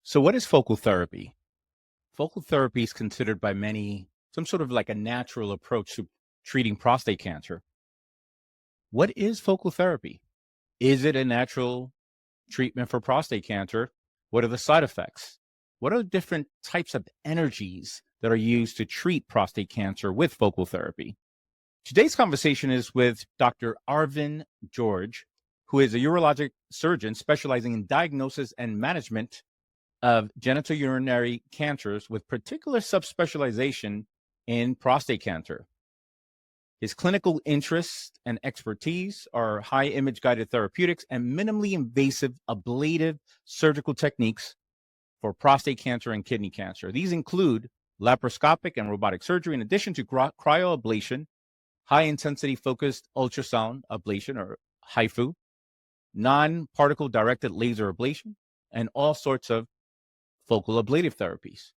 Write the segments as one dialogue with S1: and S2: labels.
S1: So, what is focal therapy? Focal therapy is considered by many some sort of like a natural approach to treating prostate cancer. What is focal therapy? Is it a natural treatment for prostate cancer? What are the side effects? What are the different types of energies that are used to treat prostate cancer with focal therapy? Today's conversation is with Dr. Arvin George, who is a urologic surgeon specializing in diagnosis and management of genitourinary cancers with particular subspecialization in prostate cancer. His clinical interests and expertise are high image guided therapeutics and minimally invasive ablative surgical techniques for prostate cancer and kidney cancer. These include laparoscopic and robotic surgery, in addition to cryoablation, high intensity focused ultrasound ablation or HIFU, non particle directed laser ablation, and all sorts of focal ablative therapies.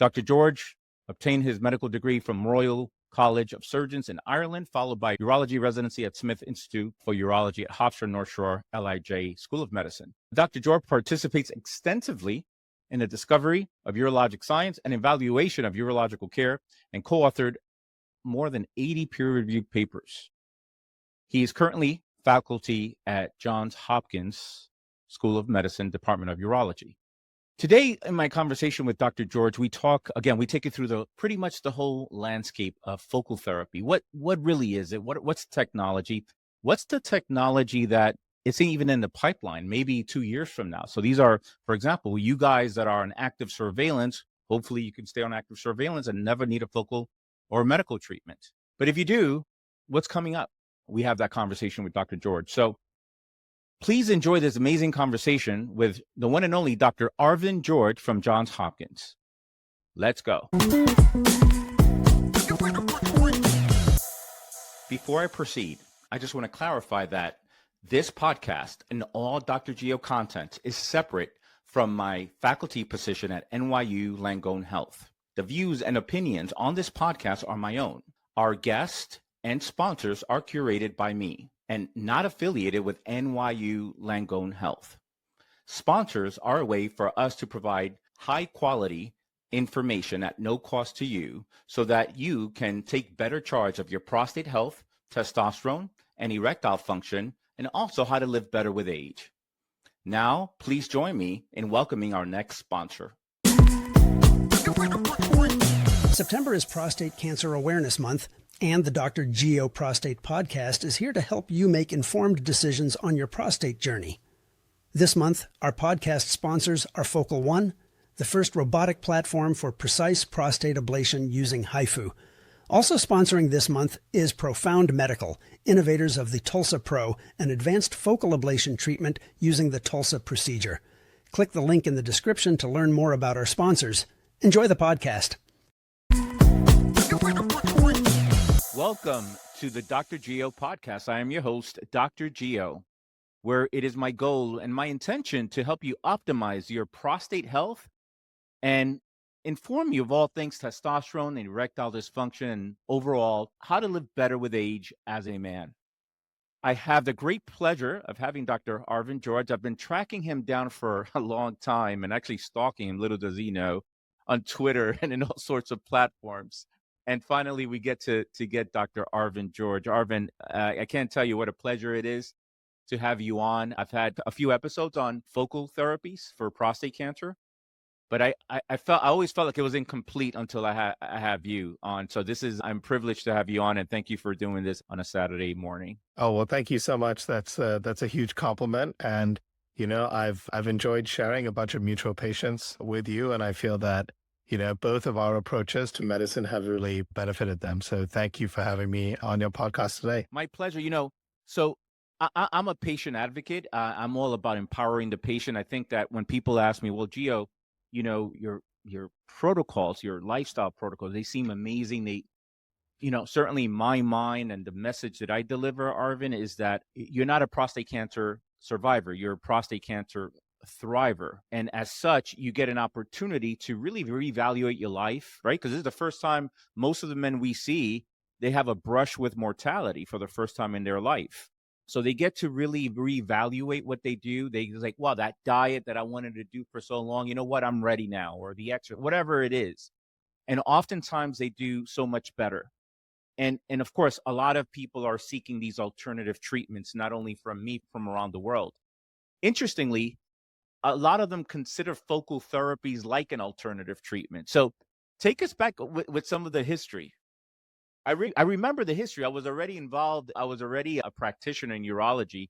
S1: Dr. George obtained his medical degree from Royal College of Surgeons in Ireland, followed by urology residency at Smith Institute for Urology at Hofstra North Shore LIJ School of Medicine. Dr. George participates extensively in the discovery of urologic science and evaluation of urological care and co-authored more than 80 peer-reviewed papers. He is currently faculty at Johns Hopkins School of Medicine, Department of Urology. Today, in my conversation with Dr. George, we take you through pretty much the whole landscape of focal therapy. What really is it? What's the technology? What's the technology that isn't even in the pipeline, maybe 2 years from now? So these are, for example, you guys that are on active surveillance, hopefully you can stay on active surveillance and never need a focal or medical treatment. But if you do, what's coming up? We have that conversation with Dr. George. So please enjoy this amazing conversation with the one and only Dr. Arvin George from Johns Hopkins. Let's go. Before I proceed, I just want to clarify that this podcast and all Dr. Geo content is separate from my faculty position at NYU Langone Health. The views and opinions on this podcast are my own. Our guests and sponsors are curated by me and not affiliated with NYU Langone Health. Sponsors are a way for us to provide high quality information at no cost to you so that you can take better charge of your prostate health, testosterone, and erectile function, and also how to live better with age. Now, please join me in welcoming our next sponsor.
S2: September is Prostate Cancer Awareness Month, and the Dr. Geo Prostate Podcast is here to help you make informed decisions on your prostate journey. This month, our podcast sponsors are Focal One, the first robotic platform for precise prostate ablation using HIFU. Also sponsoring this month is Profound Medical, innovators of the TULSA Pro, an advanced focal ablation treatment using the TULSA procedure. Click the link in the description to learn more about our sponsors. Enjoy the podcast.
S1: Welcome to the Dr. Geo podcast. I am your host, Dr. Geo, where it is my goal and my intention to help you optimize your prostate health and inform you of all things testosterone and erectile dysfunction and overall how to live better with age as a man. I have the great pleasure of having Dr. Arvin George. I've been tracking him down for a long time and actually stalking him, little does he know, on Twitter and in all sorts of platforms. And finally, we get to get Dr. Arvin George. Arvin, I can't tell you what a pleasure it is to have you on. I've had a few episodes on focal therapies for prostate cancer, but I always felt like it was incomplete until I have you on. So I'm privileged to have you on, and thank you for doing this on a Saturday morning.
S3: Oh, well, thank you so much. That's a huge compliment. And, I've enjoyed sharing a bunch of mutual patients with you, and I feel that both of our approaches to medicine have really benefited them. So thank you for having me on your podcast today.
S1: My pleasure. So I'm a patient advocate. I'm all about empowering the patient. I think that when people ask me, well, Geo, your protocols, your lifestyle protocols, they seem amazing. They, certainly my mind and the message that I deliver, Arvin, is that you're not a prostate cancer survivor. You're a prostate cancer thriver. And as such, you get an opportunity to really reevaluate your life, right? Because this is the first time most of the men we see, they have a brush with mortality for the first time in their life. So they get to really reevaluate what they do. They like, wow, that diet that I wanted to do for so long, you know what? I'm ready now, or the extra, whatever it is. And oftentimes they do so much better. And of course, a lot of people are seeking these alternative treatments, not only from me, from around the world. Interestingly, a lot of them consider focal therapies like an alternative treatment. So take us back with some of the history. I remember the history. I was already involved. I was already a practitioner in urology,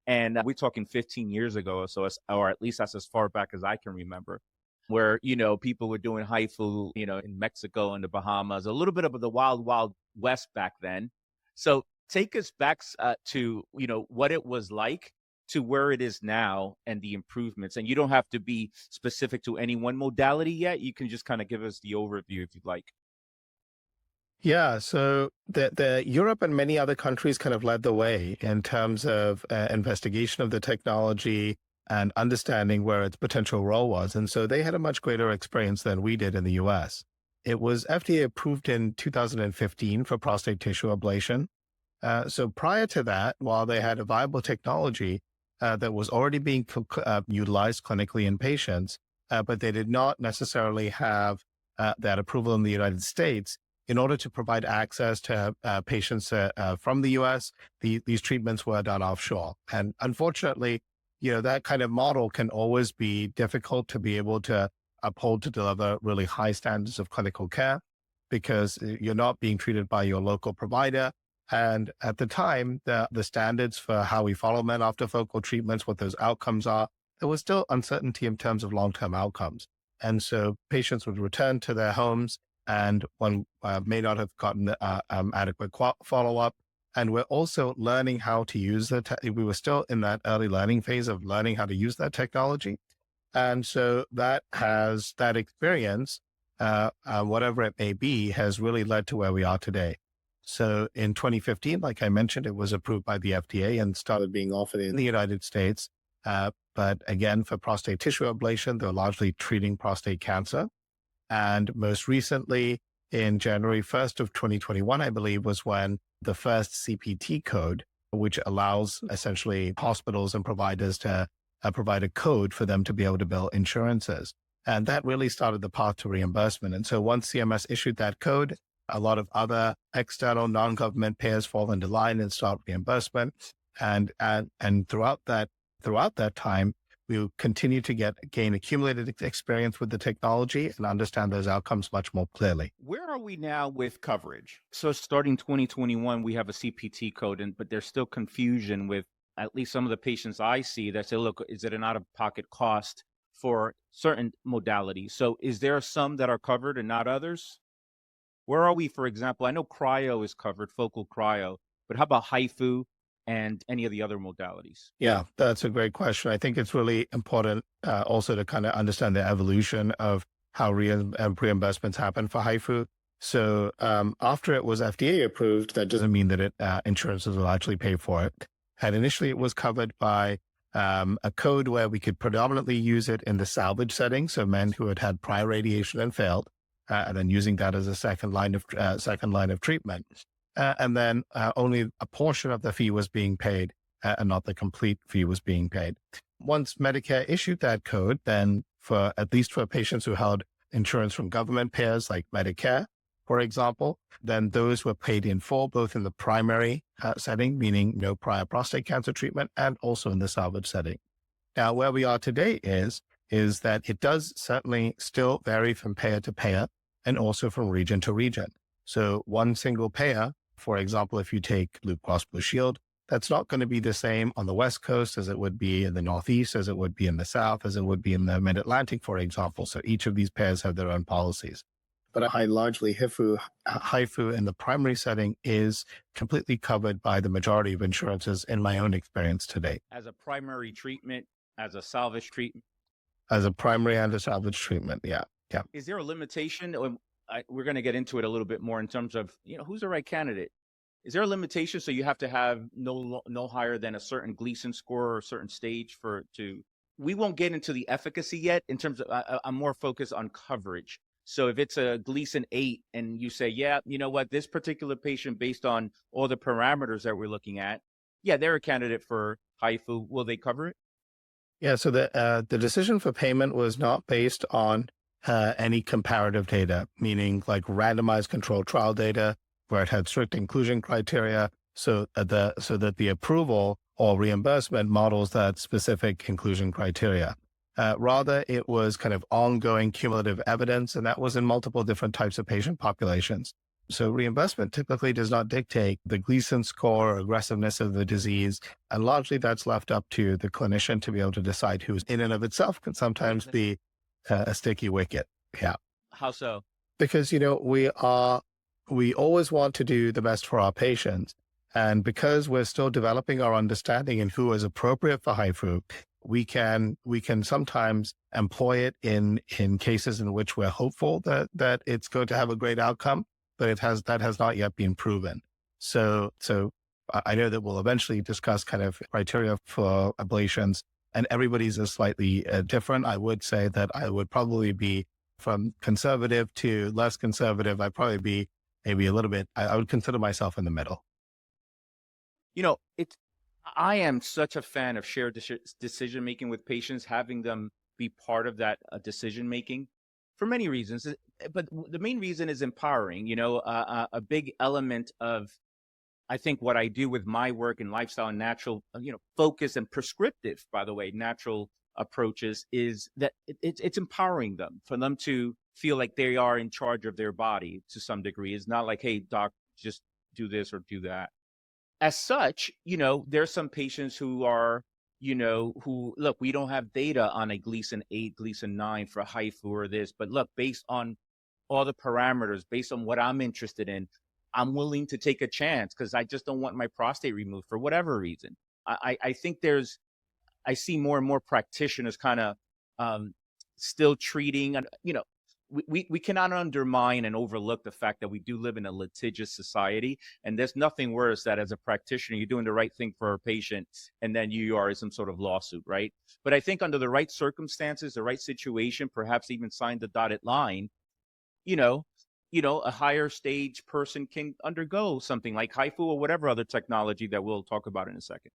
S1: and we're talking 15 years ago, or so, or at least that's as far back as I can remember, where people were doing HIFU, in Mexico and the Bahamas, a little bit of the wild, wild west back then. So take us back to what it was like to where it is now and the improvements. And you don't have to be specific to any one modality yet. You can just kind of give us the overview if you'd like.
S3: Yeah, so the Europe and many other countries kind of led the way in terms of investigation of the technology and understanding where its potential role was. And so they had a much greater experience than we did in the US. It was FDA approved in 2015 for prostate tissue ablation. So prior to that, while they had a viable technology that was already being utilized clinically in patients, but they did not necessarily have that approval in the United States. In order to provide access to patients from the US, these treatments were done offshore. And unfortunately, that kind of model can always be difficult to be able to uphold to deliver really high standards of clinical care because you're not being treated by your local provider. And at the time, the standards for how we follow men after focal treatments, what those outcomes are, there was still uncertainty in terms of long-term outcomes. And so patients would return to their homes and one may not have gotten adequate follow-up. And we're also learning how to use we were still in that early learning phase of learning how to use that technology. And so that experience, whatever it may be, has really led to where we are today. So in 2015, like I mentioned, it was approved by the FDA and started being offered in the United States. But again, for prostate tissue ablation, they're largely treating prostate cancer. And most recently, in January 1st of 2021, I believe, was when the first CPT code, which allows essentially hospitals and providers to provide a code for them to be able to bill insurances. And that really started the path to reimbursement. And so once CMS issued that code, a lot of other external non-government payers fall into line and start reimbursement. And throughout that time, we'll continue to gain accumulated experience with the technology and understand those outcomes much more clearly.
S1: Where are we now with coverage? So starting 2021, we have a CPT code, but there's still confusion with at least some of the patients I see that say, look, is it an out-of-pocket cost for certain modalities? So is there some that are covered and not others? Where are we, for example? I know cryo is covered, focal cryo, but how about HIFU and any of the other modalities?
S3: Yeah, that's a great question. I think it's really important also to kind of understand the evolution of how reimbursements happen for HIFU. So after it was FDA approved, that doesn't mean that insurances will actually pay for it. And initially it was covered by a code where we could predominantly use it in the salvage setting. So men who had had prior radiation and failed, and then using that as a second line of treatment. And then only a portion of the fee was being paid and not the complete fee was being paid. Once Medicare issued that code, then at least for patients who held insurance from government payers like Medicare, for example, then those were paid in full, both in the primary setting, meaning no prior prostate cancer treatment, and also in the salvage setting. Now, where we are today is that it does certainly still vary from payer to payer and also from region to region. So one single payer, for example, if you take Blue Cross Blue Shield, that's not going to be the same on the West Coast as it would be in the Northeast, as it would be in the South, as it would be in the Mid-Atlantic, for example. So each of these payers have their own policies. But largely HIFU in the primary setting is completely covered by the majority of insurances in my own experience today.
S1: As a primary treatment, as a salvage treatment?
S3: As a primary and a salvage treatment, yeah.
S1: Is there a limitation? We're going to get into it a little bit more in terms of, who's the right candidate? Is there a limitation? So you have to have no higher than a certain Gleason score or a certain stage we won't get into the efficacy yet in terms of, I'm more focused on coverage. So if it's a Gleason 8 and you say, yeah, you know what, this particular patient, based on all the parameters that we're looking at, yeah, they're a candidate for HIFU. Will they cover it?
S3: Yeah, so the decision for payment was not based on any comparative data, meaning like randomized controlled trial data where it had strict inclusion criteria, so that the approval or reimbursement models that specific inclusion criteria. Rather, it was kind of ongoing cumulative evidence, and that was in multiple different types of patient populations. So reimbursement typically does not dictate the Gleason score or aggressiveness of the disease. And largely that's left up to the clinician to be able to decide who's in and of itself can sometimes be a sticky wicket. Yeah.
S1: How so?
S3: Because, we always want to do the best for our patients. And because we're still developing our understanding in who is appropriate for HIFU, we can sometimes employ it in cases in which we're hopeful that it's going to have a great outcome, but that has not yet been proven. So I know that we'll eventually discuss kind of criteria for ablations, and everybody's is slightly different. I would say that I would probably be from conservative to less conservative. I'd probably be maybe a little bit, I would consider myself in the middle.
S1: I am such a fan of shared decision making with patients, having them be part of that decision making for many reasons. But the main reason is empowering. A big element of, I think, what I do with my work in lifestyle and natural, focus and prescriptive, by the way, natural approaches, is that it's empowering them, for them to feel like they are in charge of their body to some degree. It's not like, hey, doc, just do this or do that. As such, there's some patients who are, who look, we don't have data on a Gleason 8, Gleason 9 for HIFU or this, but look, based on all the parameters, based on what I'm interested in, I'm willing to take a chance because I just don't want my prostate removed for whatever reason. I think I see more and more practitioners kind of still treating, and we cannot undermine and overlook the fact that we do live in a litigious society, and there's nothing worse that as a practitioner you're doing the right thing for a patient and then you are in some sort of lawsuit, right? But I think under the right circumstances, the right situation, perhaps even sign the dotted line, a higher stage person can undergo something like HIFU or whatever other technology that we'll talk about in a second.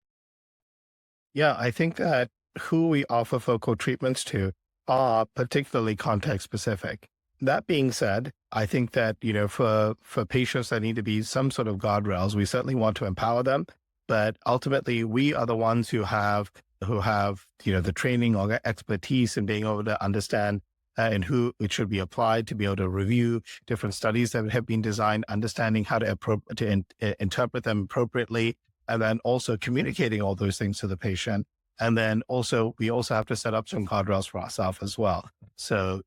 S3: Yeah, I think that who we offer focal treatments to are particularly context specific. That being said, I think that, for patients that need to be some sort of guardrails, we certainly want to empower them. But ultimately, we are the ones who have, the training or expertise in being able to understand and who it should be applied, to be able to review different studies that have been designed, understanding how to interpret them appropriately, and then also communicating all those things to the patient. And then we also have to set up some guardrails for ourselves as well. So,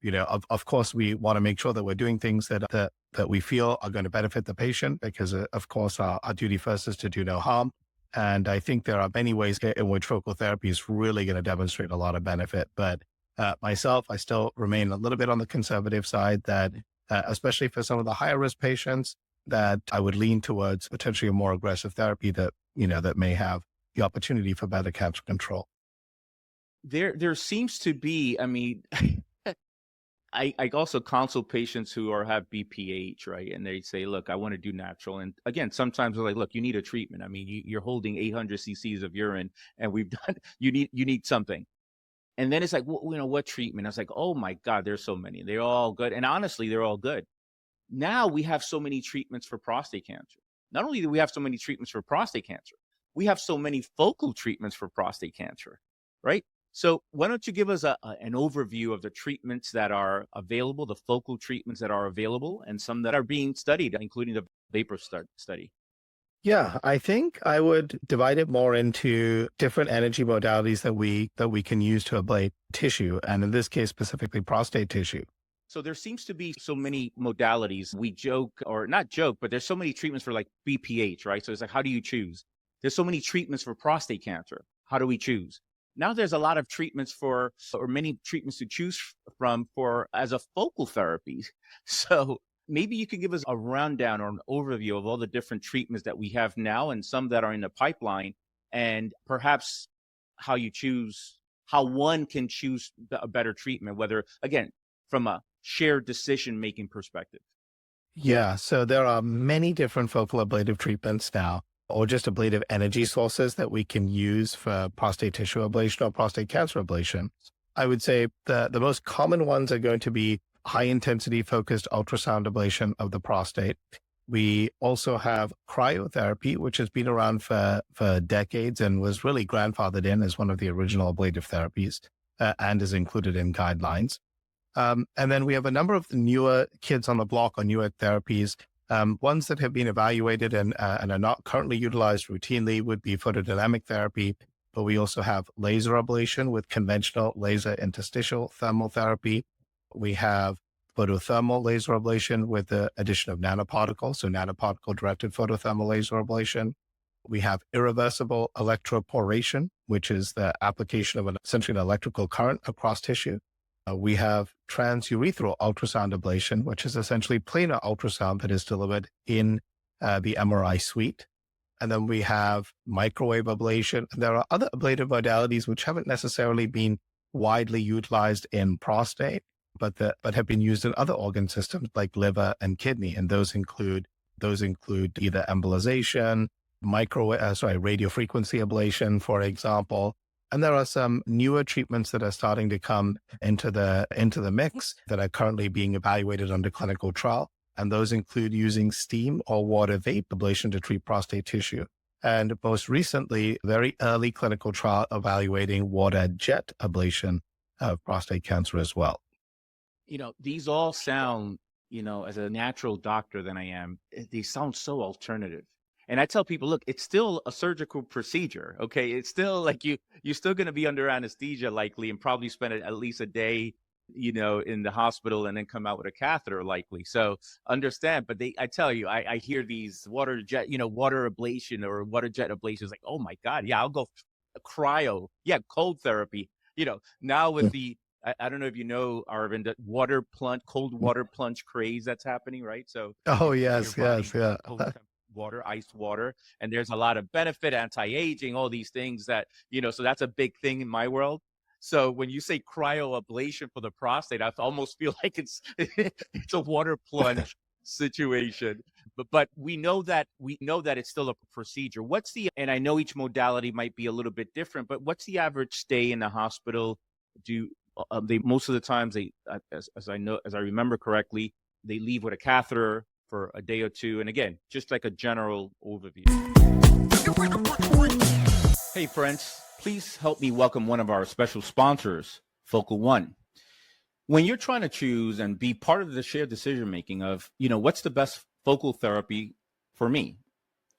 S3: of course, we want to make sure that we're doing things that we feel are going to benefit the patient, because of course our duty first is to do no harm. And I think there are many ways in which focal therapy is really going to demonstrate a lot of benefit. But myself, I still remain a little bit on the conservative side, that especially for some of the higher risk patients, that I would lean towards potentially a more aggressive therapy that may have the opportunity for better cancer control.
S1: There seems to be, I also counsel patients who have BPH, right? And they say, look, I want to do natural. And again, sometimes they're like, look, you need a treatment. You're holding 800 cc's of urine, and you need something. And then it's like, well, what treatment? I was like, oh my God, there's so many. They're all good. And honestly, they're all good. Now we have so many treatments for prostate cancer. Not only do we have so many treatments for prostate cancer, we have so many focal treatments for prostate cancer, right? So why don't you give us an overview of the treatments that are available, the focal treatments that are available, and some that are being studied, including the vapor study?
S3: Yeah, I think I would divide it more into different energy modalities that we can use to ablate tissue, and in this case, specifically prostate tissue.
S1: So there seems to be so many modalities. We joke, or not joke, but there's so many treatments for like BPH, right? So it's like, how do you choose? There's so many treatments for prostate cancer. How do we choose? Now there's a lot of treatments or many treatments to choose from as a focal therapy. So maybe you could give us a rundown or an overview of all the different treatments that we have now and some that are in the pipeline, and perhaps how one can choose a better treatment, whether, again, from a shared decision-making perspective.
S3: Yeah, so there are many different focal ablative treatments now. or just ablative energy sources that we can use for prostate tissue ablation or prostate cancer ablation. I would say the most common ones are going to be high intensity focused ultrasound ablation of the prostate. We also have cryotherapy, which has been around for decades and was really grandfathered in as one of the original ablative therapies and is included in guidelines. And then we have a number of newer kids on the block or newer therapies. Ones that have been evaluated and are not currently utilized routinely would be photodynamic therapy, but we also have laser ablation with conventional laser interstitial thermal therapy. We have photothermal laser ablation with the addition of nanoparticles, so nanoparticle-directed photothermal laser ablation. We have irreversible electroporation, which is the application of essentially an electrical current across tissue. We have transurethral ultrasound ablation, which is essentially planar ultrasound that is delivered in the MRI suite. And then we have microwave ablation. There are other ablative modalities which haven't necessarily been widely utilized in prostate, but have been used in other organ systems like liver and kidney. And those include either embolization, radiofrequency ablation, for example. And there are some newer treatments that are starting to come into the mix that are currently being evaluated under clinical trial. And those include using steam or water vape ablation to treat prostate tissue. And most recently, very early clinical trial evaluating water jet ablation of prostate cancer as well.
S1: These all sound, as a natural doctor than I am, they sound so alternative. And I tell people, look, it's still a surgical procedure. Okay. It's still like you're still going to be under anesthesia likely and probably spend at least a day, in the hospital and then come out with a catheter likely. So understand, but I tell you, I hear these water jet, water ablation or water jet ablation is like, oh my God. Yeah. I'll go cryo. Yeah. Cold therapy, now with the, I don't know if you know, Arvin, that cold water plunge craze that's happening, right? So
S3: yes, yeah.
S1: Water, ice water, and there's a lot of benefit, anti-aging, all these things that, so that's a big thing in my world. So when you say cryoablation for the prostate, I almost feel like it's a water plunge situation. But we know that it's still a procedure. And I know each modality might be a little bit different, but what's the average stay in the hospital? They most of the times as I remember correctly, they leave with a catheter for a day or two. And again, just like a general overview. Hey friends, please help me welcome one of our special sponsors, Focal One. When you're trying to choose and be part of the shared decision making of, what's the best focal therapy for me,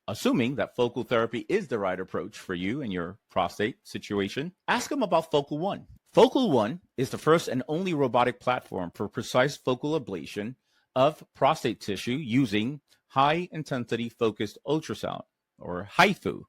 S1: assuming that focal therapy is the right approach for you and your prostate situation, ask them about Focal One. Focal One is the first and only robotic platform for precise focal ablation of prostate tissue using high-intensity focused ultrasound, or HIFU.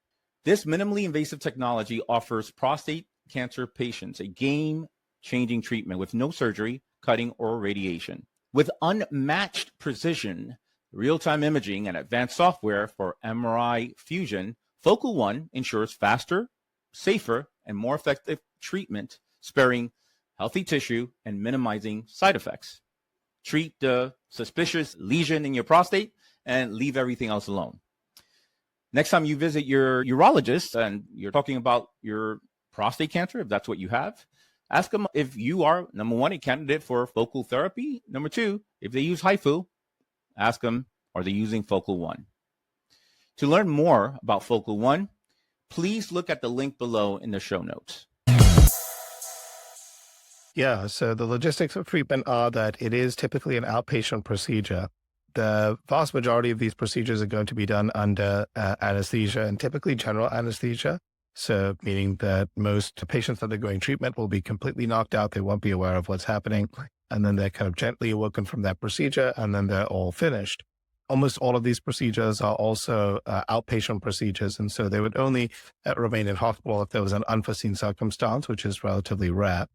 S1: This minimally invasive technology offers prostate cancer patients a game-changing treatment with no surgery, cutting, or radiation. With unmatched precision, real-time imaging, and advanced software for MRI fusion, Focal One ensures faster, safer, and more effective treatment, sparing healthy tissue and minimizing side effects. Treat the suspicious lesion in your prostate and leave everything else alone. Next time you visit your urologist and you're talking about your prostate cancer, if that's what you have, ask them if you are, number one, a candidate for focal therapy. Number two, if they use HIFU, ask them, are they using Focal One? To learn more about Focal One, please look at the link below in the show notes.
S3: Yeah, so the logistics of treatment are that it is typically an outpatient procedure. The vast majority of these procedures are going to be done under anesthesia and typically general anesthesia. So meaning that most patients undergoing treatment will be completely knocked out. They won't be aware of what's happening. And then they're kind of gently awoken from that procedure and then they're all finished. Almost all of these procedures are also outpatient procedures. And so they would only remain in hospital if there was an unforeseen circumstance, which is relatively rare.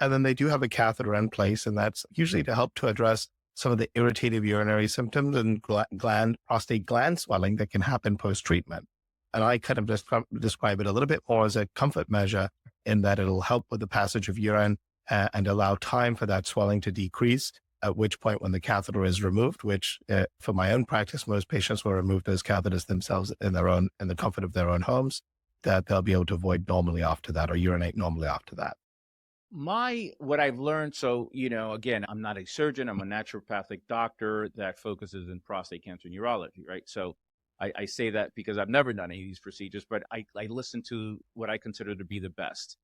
S3: And then they do have a catheter in place, and that's usually to help to address some of the irritative urinary symptoms and prostate gland swelling that can happen post-treatment. And I kind of describe it a little bit more as a comfort measure in that it'll help with the passage of urine and allow time for that swelling to decrease. at which point when the catheter is removed, which for my own practice, most patients will remove those catheters themselves in the comfort of their own homes, that they'll be able to void normally after that or urinate normally after that.
S1: What I've learned, so, again, I'm not a surgeon, I'm a naturopathic doctor that focuses in prostate cancer and urology, right? So I say that because I've never done any of these procedures, but I listen to what I consider to be the best.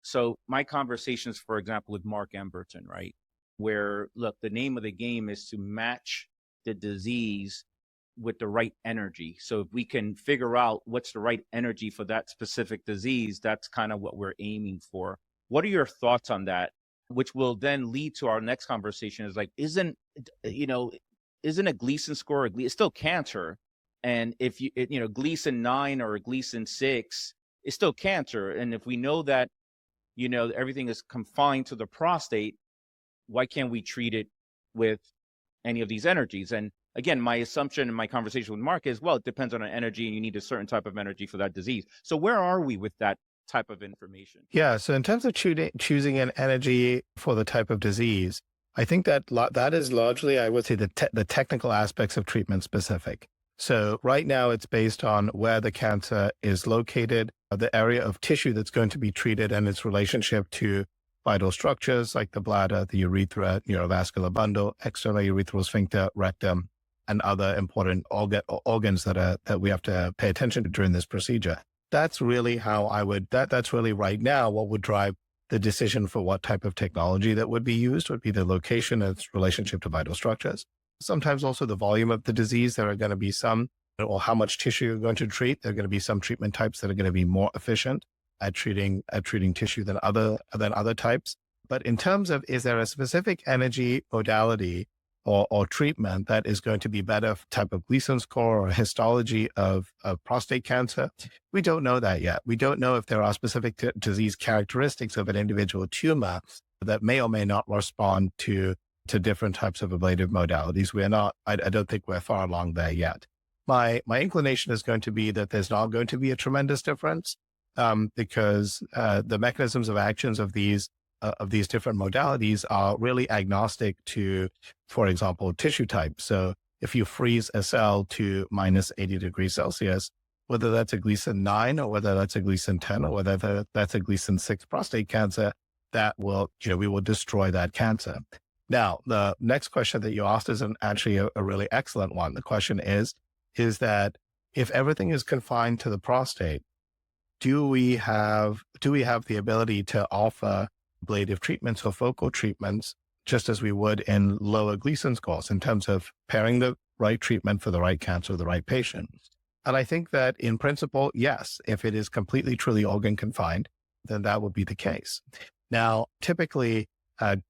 S1: So my conversations, for example, with Mark Emberton, right? Where, look, the name of the game is to match the disease with the right energy. So if we can figure out what's the right energy for that specific disease, that's kind of what we're aiming for. What are your thoughts on that? Which will then lead to our next conversation is like, isn't a Gleason score, it's still cancer. And if Gleason 9 or Gleason 6 is still cancer. And if we know that, everything is confined to the prostate, why can't we treat it with any of these energies? And again, my assumption in my conversation with Mark is, well, it depends on an energy and you need a certain type of energy for that disease. So where are we with that type of information?
S3: Yeah. So in terms of choosing an energy for the type of disease, I think that that is largely, I would say, the technical aspects of treatment specific. So right now it's based on where the cancer is located, the area of tissue that's going to be treated and its relationship to vital structures like the bladder, the urethra, neurovascular bundle, external urethral sphincter, rectum, and other important organs that we have to pay attention to during this procedure. That's really that's really right now what would drive the decision for what type of technology that would be used would be the location and its relationship to vital structures. Sometimes also the volume of the disease. There are going to be some, or how much tissue you're going to treat. There are going to be some treatment types that are going to be more efficient at treating tissue than other types. But in terms of, is there a specific energy modality or treatment that is going to be better type of Gleason score or histology of prostate cancer? We don't know that yet. We don't know if there are specific disease characteristics of an individual tumor that may or may not respond to different types of ablative modalities. I don't think we're far along there yet. My inclination is going to be that there's not going to be a tremendous difference because the mechanisms of actions of these different modalities are really agnostic to, for example, tissue type. So if you freeze a cell to minus 80 degrees Celsius, whether that's a Gleason 9 or whether that's a Gleason 10 or whether that's a Gleason 6 prostate cancer, we will destroy that cancer. Now, the next question that you asked is actually a really excellent one. The question is that if everything is confined to the prostate, do we have the ability to offer ablative treatments or focal treatments just as we would in lower Gleason scores in terms of pairing the right treatment for the right cancer, the right patient? And I think that in principle, yes, if it is completely, truly organ confined, then that would be the case. Now, typically,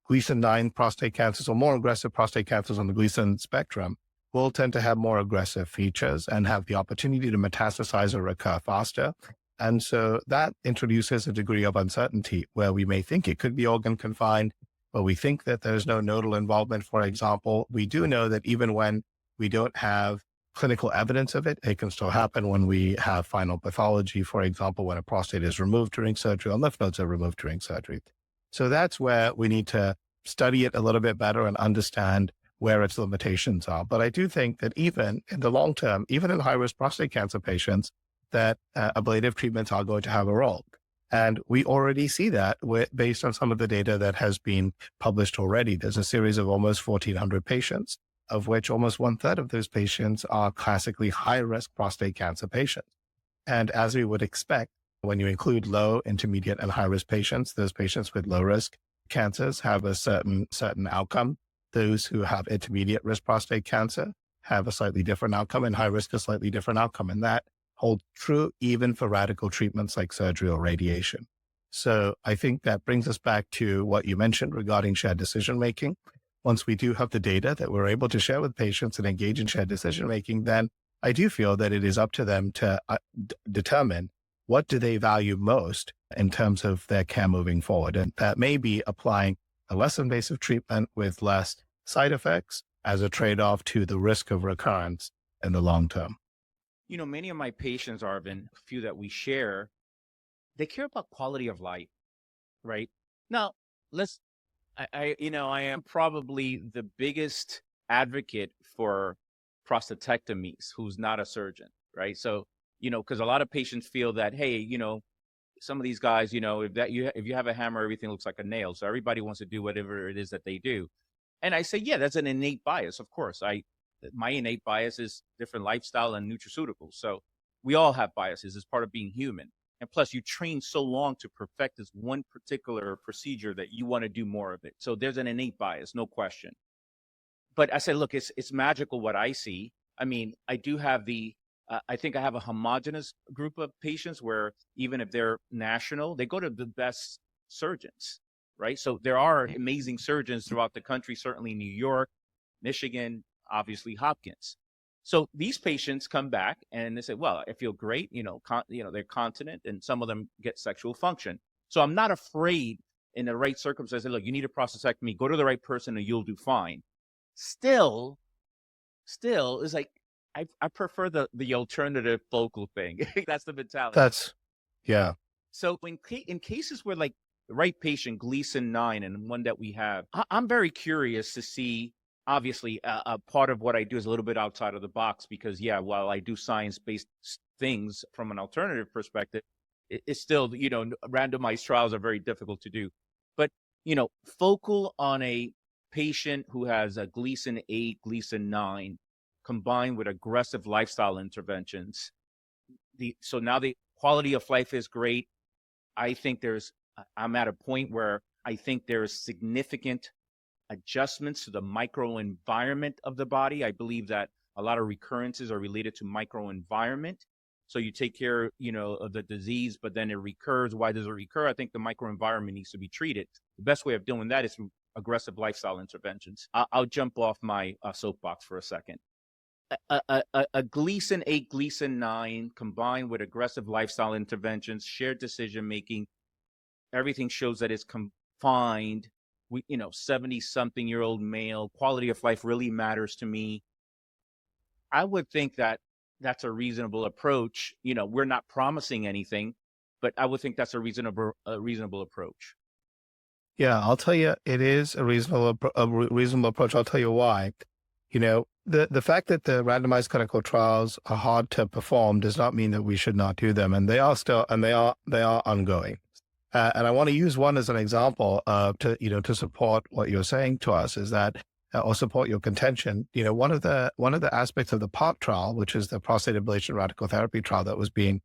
S3: Gleason 9 prostate cancers or more aggressive prostate cancers on the Gleason spectrum will tend to have more aggressive features and have the opportunity to metastasize or recur faster. And so that introduces a degree of uncertainty where we may think it could be organ confined, but we think that there's no nodal involvement, for example. We do know that even when we don't have clinical evidence of it, it can still happen when we have final pathology, for example, when a prostate is removed during surgery or lymph nodes are removed during surgery. So that's where we need to study it a little bit better and understand where its limitations are. But I do think that even in the long term, even in high-risk prostate cancer patients, that ablative treatments are going to have a role. And we already see that based on some of the data that has been published already. There's a series of almost 1,400 patients, of which almost 1/3 of those patients are classically high-risk prostate cancer patients. And as we would expect, when you include low, intermediate, and high-risk patients, those patients with low-risk cancers have a certain outcome. Those who have intermediate risk prostate cancer have a slightly different outcome, and high-risk a slightly different outcome. And that holds true even for radical treatments like surgery or radiation. So I think that brings us back to what you mentioned regarding shared decision-making. Once we do have the data that we're able to share with patients and engage in shared decision-making, then I do feel that it is up to them to determine what do they value most in terms of their care moving forward. And that may be applying a less invasive treatment with less side effects as a trade-off to the risk of recurrence in the long term.
S1: Many of my patients, Arvin, a few that we share, they care about quality of life, right? Now, let's I am probably the biggest advocate for prostatectomies who's not a surgeon, right? So, because a lot of patients feel that, hey, some of these guys, if you have a hammer, everything looks like a nail. So everybody wants to do whatever it is that they do. And I say, yeah, that's an innate bias. Of course, my innate bias is different lifestyle and nutraceuticals. So we all have biases as part of being human. And plus, you train so long to perfect this one particular procedure that you want to do more of it. So there's an innate bias, no question. But I said, look, it's magical what I see. I mean, I do have I think I have a homogenous group of patients where even if they're national, they go to the best surgeons, right? So there are amazing surgeons throughout the country, certainly New York, Michigan, obviously Hopkins. So these patients come back and they say, well, I feel great. They're continent and some of them get sexual function. So I'm not afraid in the right circumstances. Look, you need a prostatectomy, go to the right person and you'll do fine. Still is like, I prefer the alternative focal thing. That's the mentality.
S3: Yeah.
S1: So in cases where like the right patient, Gleason 9 and one that we have, I'm very curious to see. Obviously, a part of what I do is a little bit outside of the box because, yeah, while I do science-based things from an alternative perspective, it's still, randomized trials are very difficult to do. But, focal on a patient who has a Gleason 8, Gleason 9, combined with aggressive lifestyle interventions. So now the quality of life is great. I think I'm at a point where I think there's significant adjustments to the microenvironment of the body. I believe that a lot of recurrences are related to microenvironment. So you take care, of the disease, but then it recurs. Why does it recur? I think the microenvironment needs to be treated. The best way of doing that is through aggressive lifestyle interventions. I'll jump off my soapbox for a second. A Gleason 8, Gleason 9 combined with aggressive lifestyle interventions, shared decision making, everything shows that it's confined. 70-something-year-old male, quality of life really matters to me. I would think that that's a reasonable approach. We're not promising anything, but I would think that's a reasonable approach.
S3: Yeah, I'll tell you, it is a reasonable approach. I'll tell you why. The fact that the randomized clinical trials are hard to perform does not mean that we should not do them, and they are ongoing. And I want to use one as an example to support what you're saying to us is that, or support your contention. One of the aspects of the PART trial, which is the prostate ablation radical therapy trial that was being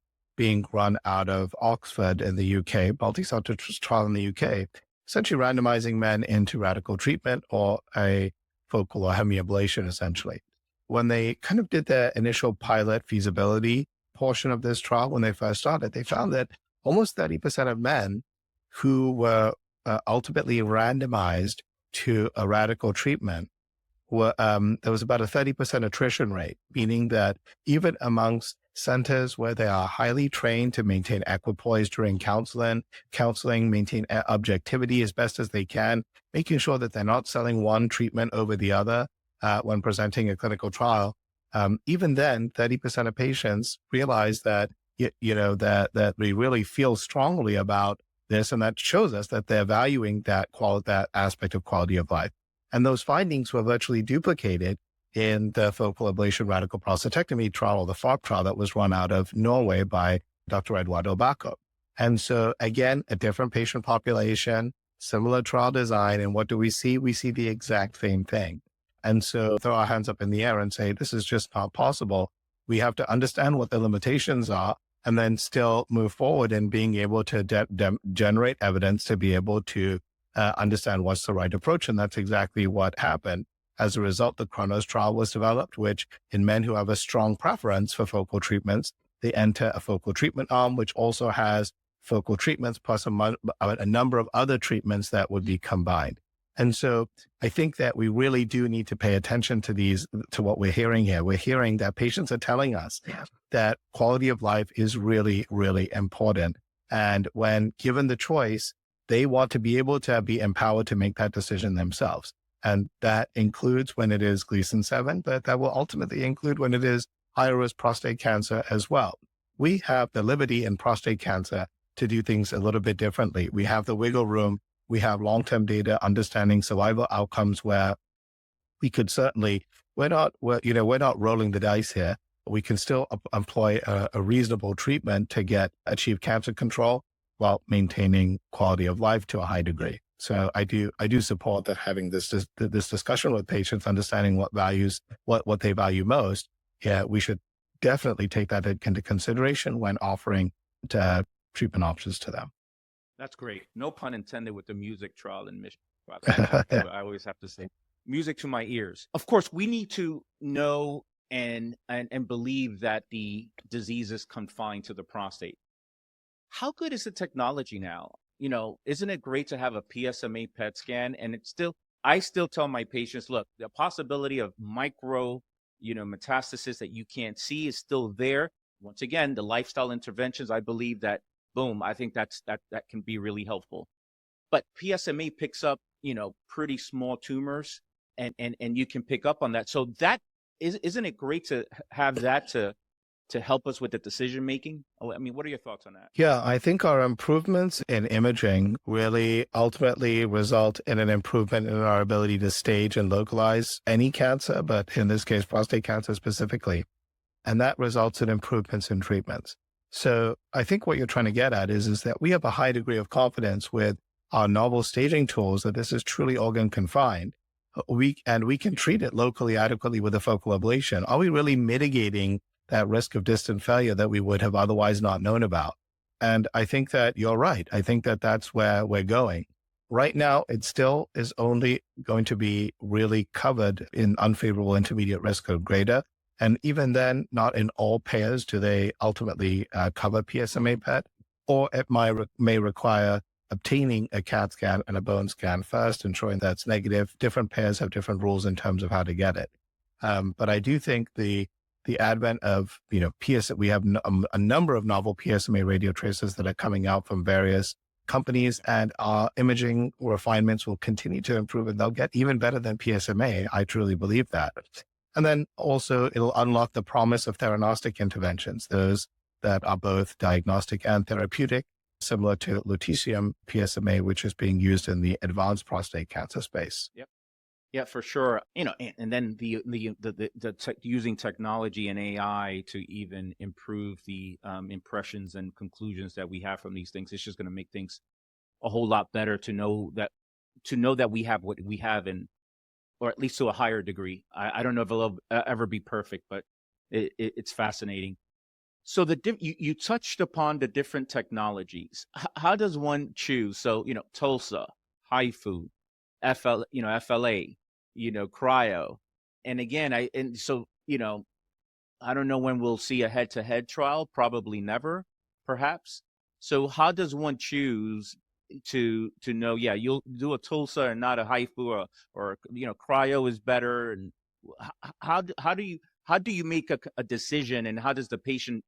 S3: run out of Oxford in the UK, multi-center trial in the UK, essentially randomizing men into radical treatment or a focal or hemiablation, essentially. When they kind of did their initial pilot feasibility portion of this trial, when they first started, they found that almost 30% of men who were ultimately randomized to a radical treatment there was about a 30% attrition rate, meaning that even amongst centers where they are highly trained to maintain equipoise during counseling, maintain objectivity as best as they can, making sure that they're not selling one treatment over the other when presenting a clinical trial. Even then, 30% of patients realize that that we really feel strongly about this, and that shows us that they're valuing that aspect of quality of life. And those findings were virtually duplicated in the focal ablation radical prostatectomy trial, or the FARP trial that was run out of Norway by Dr. Eduardo Bacco. And so again, a different patient population, similar trial design. And what do we see? We see the exact same thing. And so throw our hands up in the air and say, this is just not possible. We have to understand what the limitations are and then still move forward in being able to generate evidence to be able to understand what's the right approach. And that's exactly what happened. As a result, the Chronos trial was developed, which in men who have a strong preference for focal treatments, they enter a focal treatment arm, which also has focal treatments plus a number of other treatments that would be combined. And so I think that we really do need to pay attention to what we're hearing here. We're hearing that patients are telling us that quality of life is really, really important. And when given the choice, they want to be able to be empowered to make that decision themselves. And that includes when it is Gleason 7, but that will ultimately include when it is higher risk prostate cancer as well. We have the liberty in prostate cancer to do things a little bit differently. We have the wiggle room We have long-term data understanding survival outcomes where we could certainly, we're not rolling the dice here. We can still employ a reasonable treatment to achieve cancer control while maintaining quality of life to a high degree. So I do support that, having this discussion with patients, understanding what they value most. Yeah, we should definitely take that into consideration when offering treatment options to them.
S1: That's great. No pun intended with the music trial and mission. I always have to say music to my ears. Of course, we need to know and believe that the disease is confined to the prostate. How good is the technology now? Isn't it great to have a PSMA PET scan? And I still tell my patients, look, the possibility of micro, metastasis that you can't see is still there. Once again, the lifestyle interventions, I believe that, boom, I think that can be really helpful. But PSMA picks up, pretty small tumors, and you can pick up on that. So isn't it great to have that to help us with the decision making? I mean, what are your thoughts on that?
S3: Yeah, I think our improvements in imaging really ultimately result in an improvement in our ability to stage and localize any cancer, but in this case, prostate cancer specifically. And that results in improvements in treatments. So I think what you're trying to get at is that we have a high degree of confidence with our novel staging tools that this is truly organ confined. We can treat it locally adequately with a focal ablation. Are we really mitigating that risk of distant failure that we would have otherwise not known about? And I think that you're right. I think that that's where we're going. Right now, it still is only going to be really covered in unfavorable intermediate risk or greater. And even then, not in all payers do they ultimately cover PSMA PET, or it may require obtaining a CAT scan and a bone scan first, ensuring that's negative. Different payers have different rules in terms of how to get it. But I do think the advent of, we have a number of novel PSMA radio tracers that are coming out from various companies, and our imaging refinements will continue to improve, and they'll get even better than PSMA. I truly believe that. And then also it'll unlock the promise of theranostic interventions, those that are both diagnostic and therapeutic, similar to lutetium PSMA, which is being used in the advanced prostate cancer space.
S1: Yep. Yeah, for sure. And then using technology and AI to even improve the impressions and conclusions that we have from these things, it's just going to make things a whole lot better to know that we have what we have, or at least to a higher degree. I don't know if it'll ever be perfect, but it's fascinating. So you touched upon the different technologies. How does one choose? So, TULSA, HIFU, FLA, cryo. And again, I don't know when we'll see a head-to-head trial, probably never, perhaps. So how does one choose to know, you'll do a TULSA and not a HIFU, or cryo is better? And how do you make a decision, and how does the patient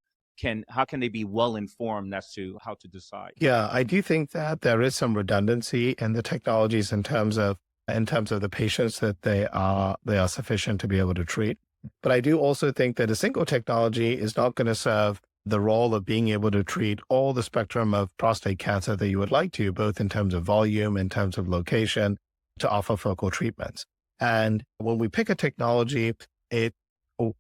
S1: how can they be well informed as to how to decide?
S3: Yeah, I do think that there is some redundancy in the technologies in terms of the patients that they are sufficient to be able to treat. But I do also think that a single technology is not going to serve the role of being able to treat all the spectrum of prostate cancer that you would like to, both in terms of volume, in terms of location, to offer focal treatments. And when we pick a technology,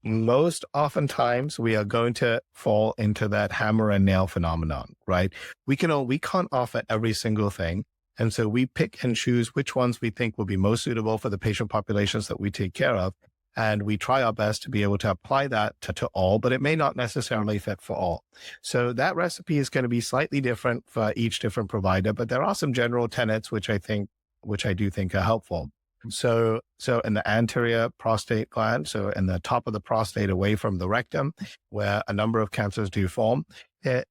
S3: most oftentimes we are going to fall into that hammer and nail phenomenon, right? We can't offer every single thing. And so we pick and choose which ones we think will be most suitable for the patient populations that we take care of. And we try our best to be able to apply that to all, but it may not necessarily fit for all. So that recipe is going to be slightly different for each different provider, but there are some general tenets which I do think are helpful. So in the anterior prostate gland, so in the top of the prostate away from the rectum, where a number of cancers do form, there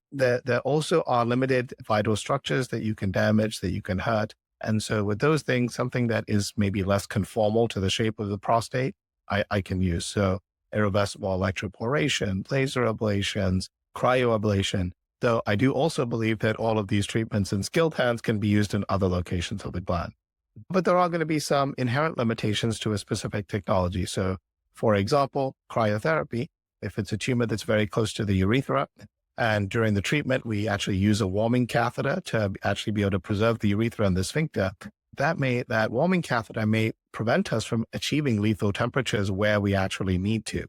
S3: also are limited vital structures that you can damage, that you can hurt. And so with those things, something that is maybe less conformal to the shape of the prostate, I can use. So irreversible electroporation, laser ablations, cryoablation, though I do also believe that all of these treatments in skilled hands can be used in other locations of the gland. But there are going to be some inherent limitations to a specific technology. So, for example, cryotherapy, if it's a tumor that's very close to the urethra, And during the treatment, we actually use a warming catheter to actually be able to preserve the urethra and the sphincter. That warming catheter may prevent us from achieving lethal temperatures where we actually need to.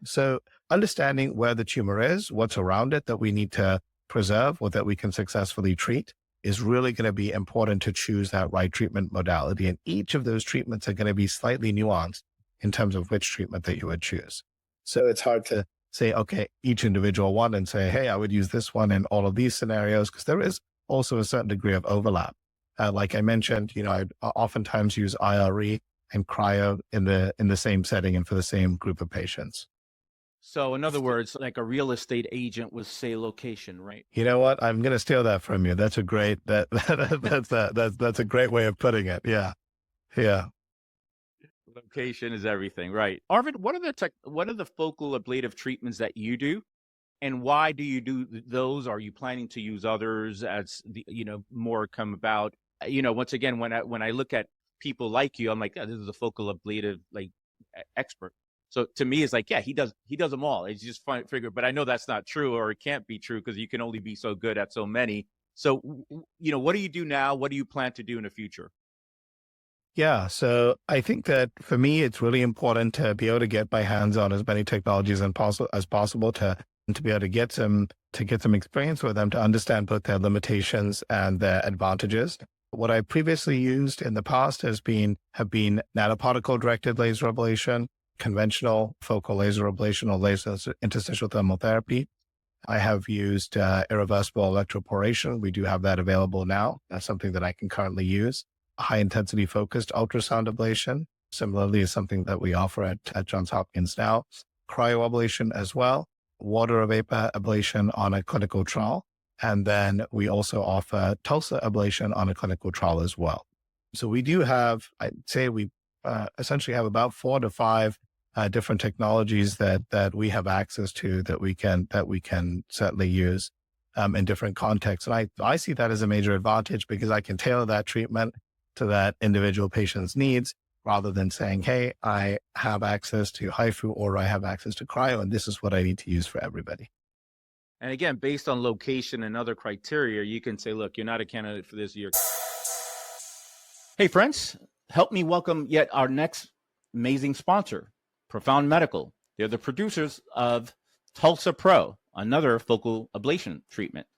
S3: So understanding where the tumor is, what's around it that we need to preserve or that we can successfully treat is really going to be important to choose that right treatment modality. And each of those treatments are going to be slightly nuanced in terms of which treatment that you would choose. So it's hard to say, okay, each individual one and say, hey, I would use this one in all of these scenarios, because there is also a certain degree of overlap. Like I mentioned, I oftentimes use IRE and cryo in the same setting and for the same group of patients.
S1: So in other words, like a real estate agent would say location, right?
S3: You know what? I'm going to steal that from you. That's a great that's a great way of putting it. Yeah. Yeah.
S1: Location is everything, right? Arvin, what are the focal ablative treatments that you do, and why do you do those? Are you planning to use others as more come about? Once again, when I look at people like you, I'm like, yeah, this is a focal ablative expert. So to me, it's like, yeah, he does them all. It's just figure, but I know that's not true, or it can't be true, because you can only be so good at so many. So, what do you do now? What do you plan to do in the future?
S3: Yeah. So I think that for me, it's really important to be able to get my hands on as many technologies as possible to be able to get some experience with them, to understand both their limitations and their advantages. What I previously used in the past have been nanoparticle directed laser ablation, conventional focal laser ablation or laser interstitial thermal therapy. I have used irreversible electroporation. We do have that available now. That's something that I can currently use. High intensity focused ultrasound ablation, similarly, is something that we offer at Johns Hopkins now. Cryoablation as well. Water vapor ablation on a clinical trial. And then we also offer TULSA ablation on a clinical trial as well. So we do have, I'd say we essentially have about 4 to 5 different technologies that we have access to that we can certainly use in different contexts. And I see that as a major advantage, because I can tailor that treatment to that individual patient's needs, rather than saying, hey, I have access to HIFU or I have access to cryo, and this is what I need to use for everybody.
S1: And again, based on location and other criteria, you can say, look, you're not a candidate for this year. Hey, friends, help me welcome yet our next amazing sponsor, Profound Medical. They're the producers of TULSA Pro, another focal ablation treatment.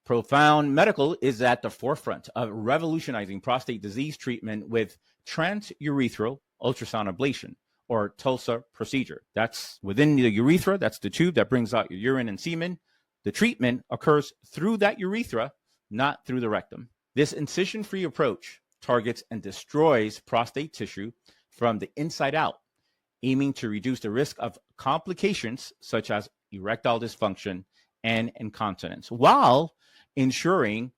S1: Profound Medical is at the forefront of revolutionizing prostate disease treatment with transurethral ultrasound ablation, or TULSA procedure. That's within the urethra. That's the tube that brings out your urine and semen. The treatment occurs through that urethra, not through the rectum. This incision-free approach targets and destroys prostate tissue from the inside out, aiming to reduce the risk of complications such as erectile dysfunction and incontinence, while ensuring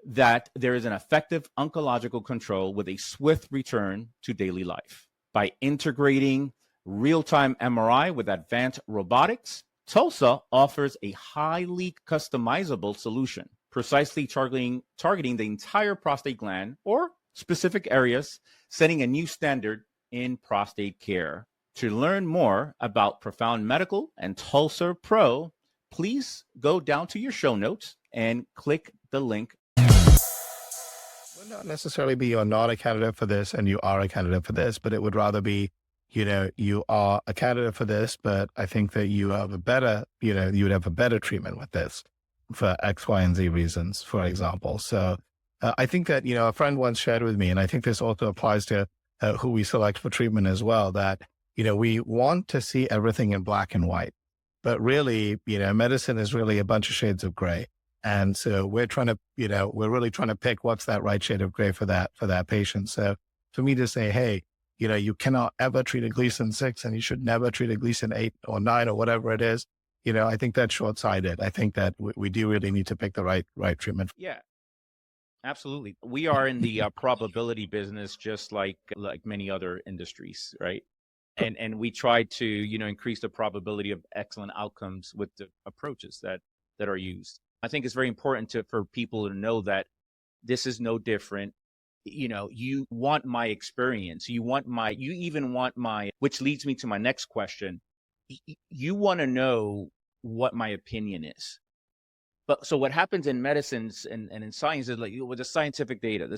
S1: that there is an effective oncological control with a swift return to daily life. By integrating real-time MRI with advanced robotics, TULSA offers a highly customizable solution, precisely targeting the entire prostate gland or specific areas, setting a new standard in prostate care. To learn more about Profound Medical and TULSA Pro, please go down to your show notes and click the link.
S3: Would not necessarily be you're not a candidate for this and you are a candidate for this, but it would rather be, you are a candidate for this, but I think that you have a better, you would have a better treatment with this for X, Y, and Z reasons, for example. So I think that, a friend once shared with me, and I think this also applies to who we select for treatment as well, that, we want to see everything in black and white, but really, medicine is really a bunch of shades of gray. And so we're trying to, we're really trying to pick what's that right shade of gray for that patient. So for me to say, hey, you cannot ever treat a Gleason 6 and you should never treat a Gleason 8 or 9 or whatever it is, I think that's short-sighted. I think that we do really need to pick the right treatment.
S1: Yeah, absolutely. We are in the probability business, just like many other industries, right? And we try to, increase the probability of excellent outcomes with the approaches that are used. I think it's very important for people to know that this is no different. You want my experience. You even want which leads me to my next question. You want to know what my opinion is. But so what happens in medicines and in science is like with the scientific data.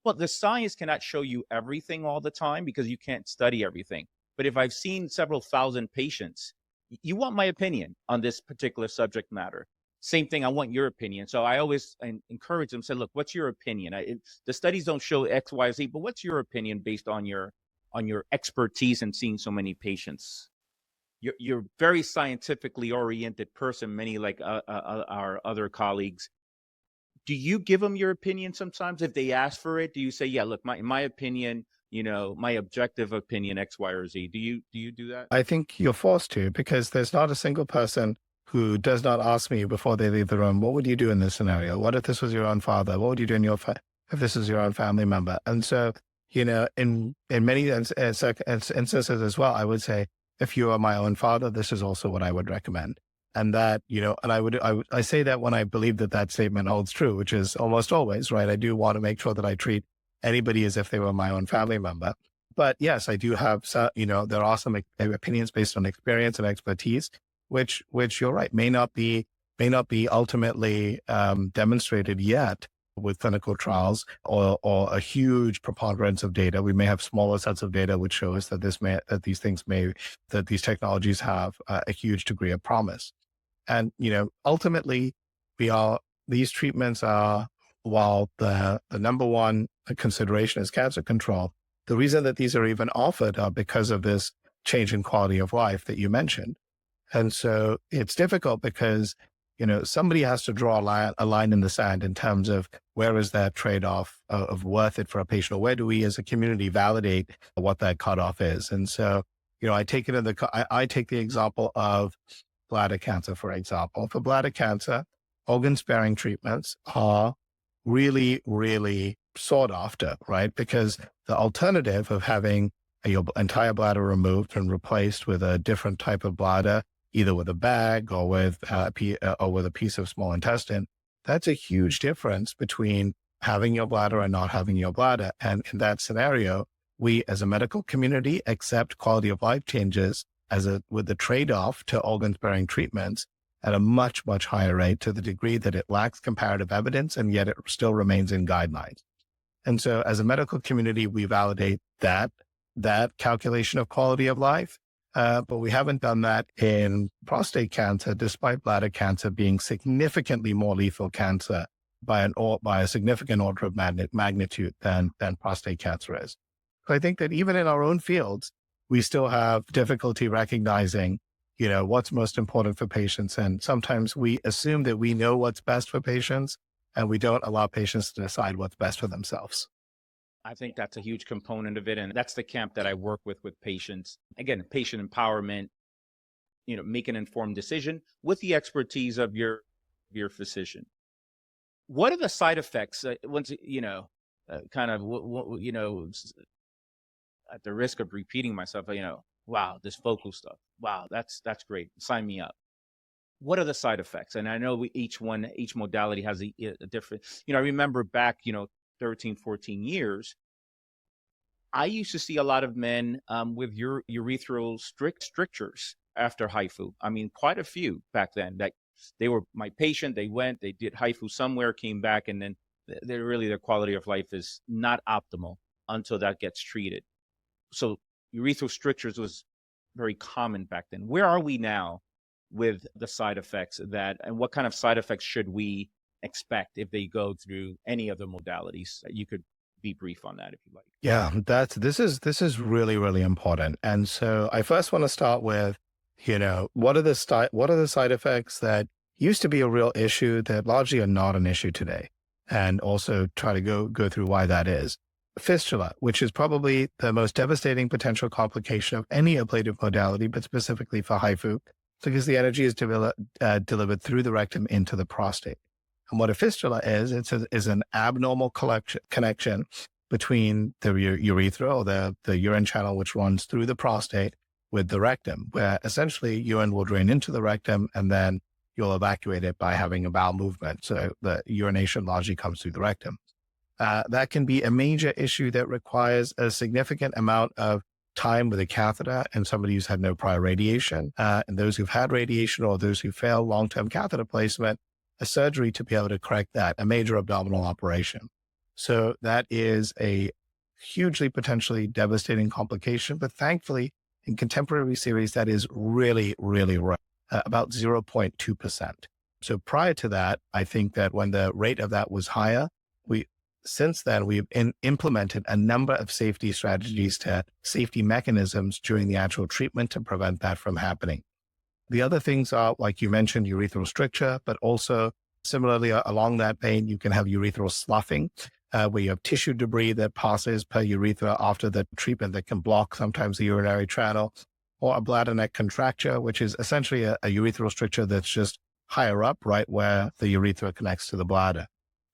S1: Well, the science cannot show you everything all the time because you can't study everything. But if I've seen several thousand patients, you want my opinion on this particular subject matter. Same thing, I want your opinion. So I always encourage them, say, look, what's your opinion? The studies don't show X, Y, Z, but what's your opinion based on your expertise in seeing so many patients? You're very scientifically oriented person, many like our other colleagues. Do you give them your opinion sometimes if they ask for it? Do you say, yeah, look, in my opinion, my objective opinion, X, Y, or Z? Do you do that?
S3: I think you're forced to, because there's not a single person who does not ask me before they leave the room, what would you do in this scenario? What if this was your own father? What would you do if this was your own family member? And so, in many instances as well, I would say, if you are my own father, this is also what I would recommend. And that, and I say that when I believe that statement holds true, which is almost always, right? I do want to make sure that I treat anybody as if they were my own family member. But yes, I do have, there are some opinions based on experience and expertise, which you're right, may not be ultimately demonstrated yet with clinical trials or a huge preponderance of data. We may have smaller sets of data which show us that these technologies have a huge degree of promise. And ultimately, these treatments are, while the number one consideration is cancer control, the reason that these are even offered are because of this change in quality of life that you mentioned. And so it's difficult because, somebody has to draw a line in the sand in terms of where is that trade-off of worth it for a patient, or where do we as a community validate what that cutoff is? And so, I take the example of bladder cancer, for example. For bladder cancer, organ-sparing treatments are really, really sought after, right? Because the alternative of having your entire bladder removed and replaced with a different type of bladder, either with a bag or with a piece of small intestine, that's a huge difference between having your bladder and not having your bladder. And in that scenario, we as a medical community accept quality of life changes with the trade-off to organ-sparing treatments at a much, much higher rate, to the degree that it lacks comparative evidence, and yet it still remains in guidelines. And so as a medical community, we validate that calculation of quality of life. But we haven't done that in prostate cancer, despite bladder cancer being significantly more lethal cancer by a significant order of magnitude than prostate cancer is. So I think that even in our own fields, we still have difficulty recognizing, what's most important for patients. And sometimes we assume that we know what's best for patients, and we don't allow patients to decide what's best for themselves.
S1: I think that's a huge component of it. And that's the camp that I work with patients. Again, patient empowerment, make an informed decision with the expertise of your physician. What are the side effects? Once, at the risk of repeating myself, wow, this focal stuff. Wow, that's great. Sign me up. What are the side effects? And I know each modality has a different, I remember back, 13, 14 years, I used to see a lot of men with urethral strictures after HIFU. I mean, quite a few back then that they were my patient. They went, they did HIFU somewhere, came back, and then their quality of life is not optimal until that gets treated. So urethral strictures was very common back then. Where are we now with the side effects and what kind of side effects should we expect if they go through any of the modalities? You could be brief on that if you like.
S3: Yeah, this is really, really important. And so I first want to start with, what are the side effects that used to be a real issue that largely are not an issue today, and also try to go through why that is. Fistula, which is probably the most devastating potential complication of any ablative modality, but specifically for HIFU, because the energy is delivered through the rectum into the prostate. And what a fistula is an abnormal connection between the urethra, or the urine channel, which runs through the prostate, with the rectum, where essentially urine will drain into the rectum and then you'll evacuate it by having a bowel movement. So the urination largely comes through the rectum. That can be a major issue that requires a significant amount of time with a catheter and somebody who's had no prior radiation. And those who've had radiation, or those who fail long-term catheter placement, a surgery to be able to correct that, a major abdominal operation. So that is a hugely potentially devastating complication, but thankfully in contemporary series, that is really, really rare, about 0.2%. So prior to that, I think that when the rate of that was higher, since then we've implemented a number of safety strategies safety mechanisms during the actual treatment to prevent that from happening. The other things are, like you mentioned, urethral stricture, but also similarly along that vein, you can have urethral sloughing, where you have tissue debris that passes per urethra after the treatment that can block sometimes the urinary channel, or a bladder neck contracture, which is essentially a urethral stricture that's just higher up, right where the urethra connects to the bladder.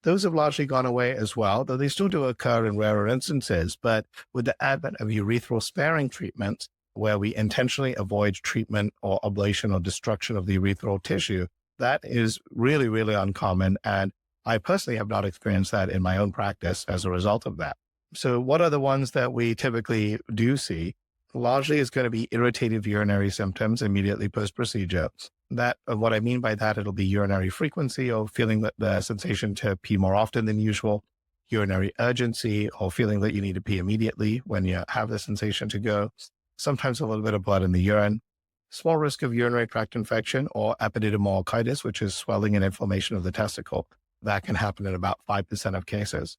S3: Those have largely gone away as well, though they still do occur in rarer instances. But with the advent of urethral sparing treatments, where we intentionally avoid treatment or ablation or destruction of the urethral tissue, that is really, really uncommon. And I personally have not experienced that in my own practice as a result of that. So what are the ones that we typically do see? Largely is going to be irritative urinary symptoms immediately post-procedure. That, what I mean by that, it'll be urinary frequency or feeling that the sensation to pee more often than usual, urinary urgency or feeling that you need to pee immediately when you have the sensation to go, sometimes a little bit of blood in the urine, small risk of urinary tract infection or epididymolycitis, which is swelling and inflammation of the testicle. That can happen in about 5% of cases.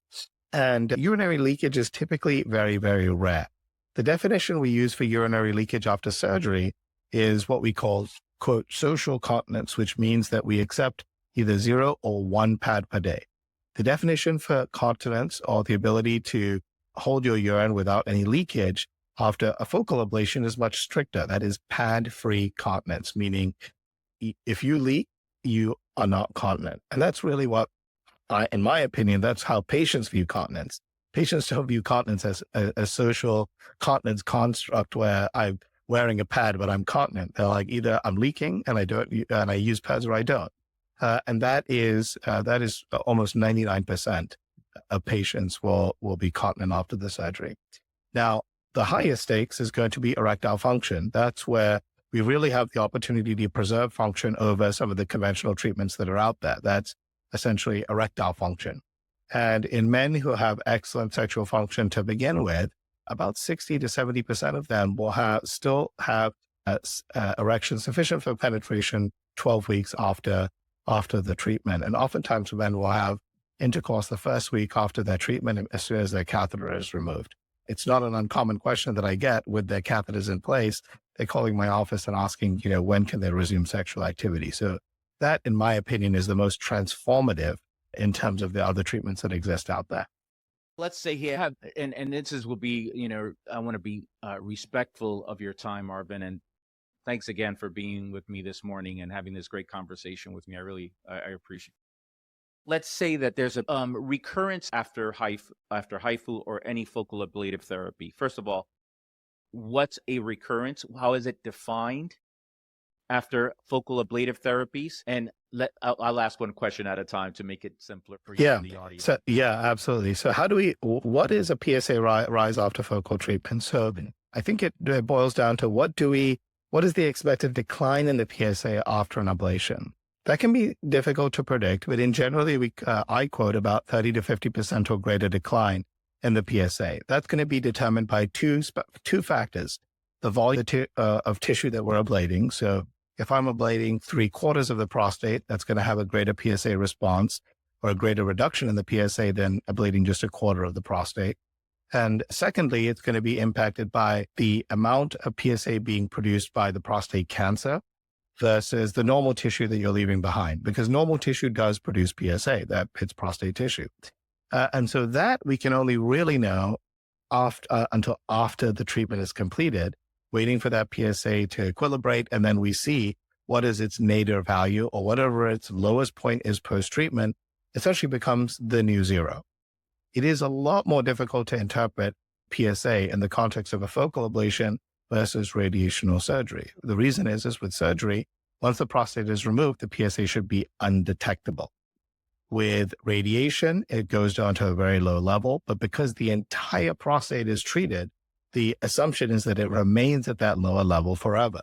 S3: And urinary leakage is typically very, very rare. The definition we use for urinary leakage after surgery is what we call, quote, social continence, which means that we accept either 0 or 1 pad per day. The definition for continence, or the ability to hold your urine without any leakage after a focal ablation, is much stricter. That is pad-free continence, meaning if you leak, you are not continent. And that's really what, in my opinion, that's how patients view continence. Patients don't view continence as a social continence construct where I'm wearing a pad, but I'm continent. They're like, either I'm leaking and I use pads, or I don't. And that is almost 99% of patients will be continent after the surgery. Now, the highest stakes is going to be erectile function. That's where we really have the opportunity to preserve function over some of the conventional treatments that are out there. That's essentially erectile function. And in men who have excellent sexual function to begin with, about 60 to 70% of them will still have erection sufficient for penetration 12 weeks after the treatment. And oftentimes men will have intercourse the first week after their treatment as soon as their catheter is removed. It's not an uncommon question that I get with their catheters in place. They're calling my office and asking, when can they resume sexual activity? So that, in my opinion, is the most transformative in terms of the other treatments that exist out there.
S1: Let's say here, and will be, I want to be respectful of your time, Arvin, and thanks again for being with me this morning and having this great conversation with me. I appreciate it. Let's say that there's a recurrence after HIFU or any focal ablative therapy. First of all, what's a recurrence? How is it defined after focal ablative therapies? And I'll ask one question at a time to make it simpler for you and the audience.
S3: So, absolutely. So what is a PSA rise after focal treatment? So I think it boils down to what is the expected decline in the PSA after an ablation? That can be difficult to predict, but in generally, I quote about 30 to 50% or greater decline in the PSA. That's going to be determined by two factors: the volume of tissue that we're ablating. So if I'm ablating 3/4 of the prostate, that's going to have a greater PSA response or a greater reduction in the PSA than ablating just 1/4 of the prostate. And secondly, it's going to be impacted by the amount of PSA being produced by the prostate cancer versus the normal tissue that you're leaving behind, because normal tissue does produce PSA, it's prostate tissue. And so that we can only really know until after the treatment is completed, waiting for that PSA to equilibrate. And then we see what is its nadir value, or whatever its lowest point is post-treatment, essentially becomes the new zero. It is a lot more difficult to interpret PSA in the context of a focal ablation versus radiation or surgery. The reason is with surgery, once the prostate is removed, the PSA should be undetectable. With radiation, it goes down to a very low level, but because the entire prostate is treated, the assumption is that it remains at that lower level forever.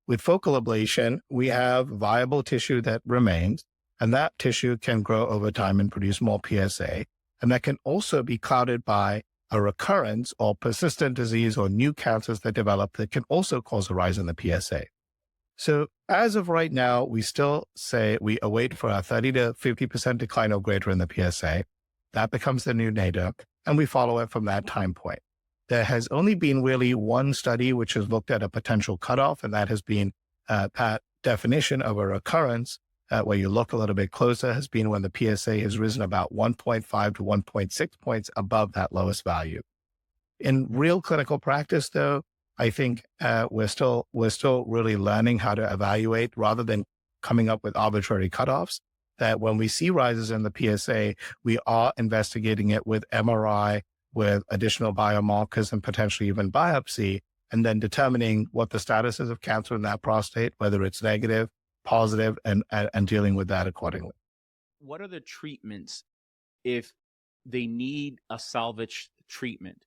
S3: With focal ablation, we have viable tissue that remains, And that tissue can grow over time and produce more PSA. And that can also be clouded by a recurrence or persistent disease or new cancers that develop that can also cause a rise in the PSA. So as of right now, we still say we await for a 30 to 50% decline or greater in the PSA. That becomes the new data, and we follow it from that time point. There has only been really one study which has looked at a potential cutoff, and that has been that definition of a recurrence, where you look a little bit closer, has been when the PSA has risen about 1.5 to 1.6 points above that lowest value. In real clinical practice, though, I think we're still really learning how to evaluate rather than coming up with arbitrary cutoffs. That when we see rises in the PSA, we are investigating it with MRI, with additional biomarkers and potentially even biopsy, and then determining what the status is of cancer in that prostate, whether it's negative, positive, and dealing with that accordingly.
S1: What are the treatments if they need a salvage treatment?